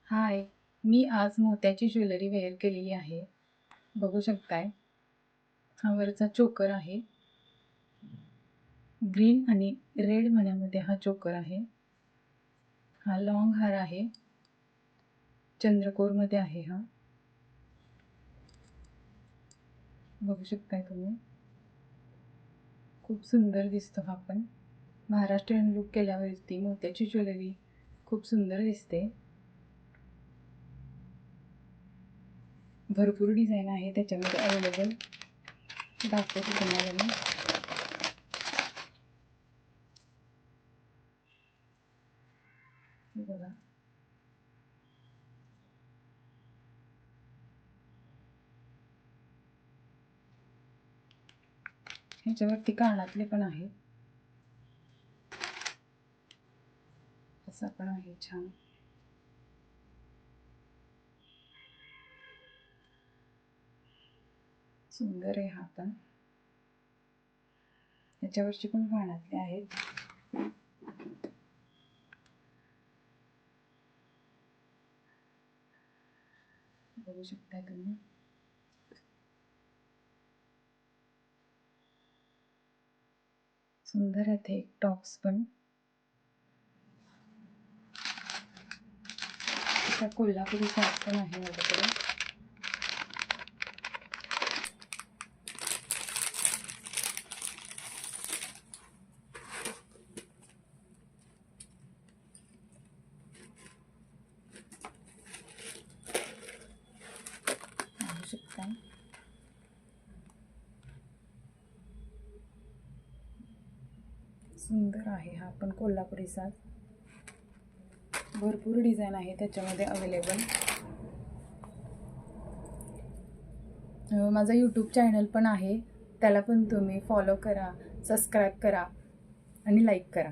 हाय, मी आज मोत्याची jewellery wear केलेली आहे. बघू शकताय. हा वरचा चोकर आहे. ग्रीन आणि रेड मण्यामध्ये हा चोकर आहे. हा लॉंग हार आहे. चंद्रकोरमध्ये आहे हा. बघू शकताय तुम्ही. खूप सुंदर दिसतो हा पण. महाराष्ट्रीयन लुक केल्यावरती मोत्याची ज्वेलरी खूप सुंदर दिसते. भरपूर डिझाईन आहे त्याच्यामध्ये अवेलेबल. दाखवते तुम्हाला मी. बघा. ह्याच्यावरती कानातले पण आहे. असा पण आहे छान. सुंदर आहे हा पण. याच्यावरची पण कानातले आहेत. बघू शकताय तुम्ही. सुंदर आहेत हे टॉप्स पण. आता कोल्हापुरी साज पण आहे माझ्याकडे. बघू शकताय. सुंदर आहे हा पण कोल्हापुरी साज. भरपूर डिझाईन आहे त्याच्यामध्ये अवेलेबल. माझा यूट्यूब चॅनल पण आहे, त्याला पण तुम्ही फॉलो करा, सबस्क्राईब करा आणि लाईक करा.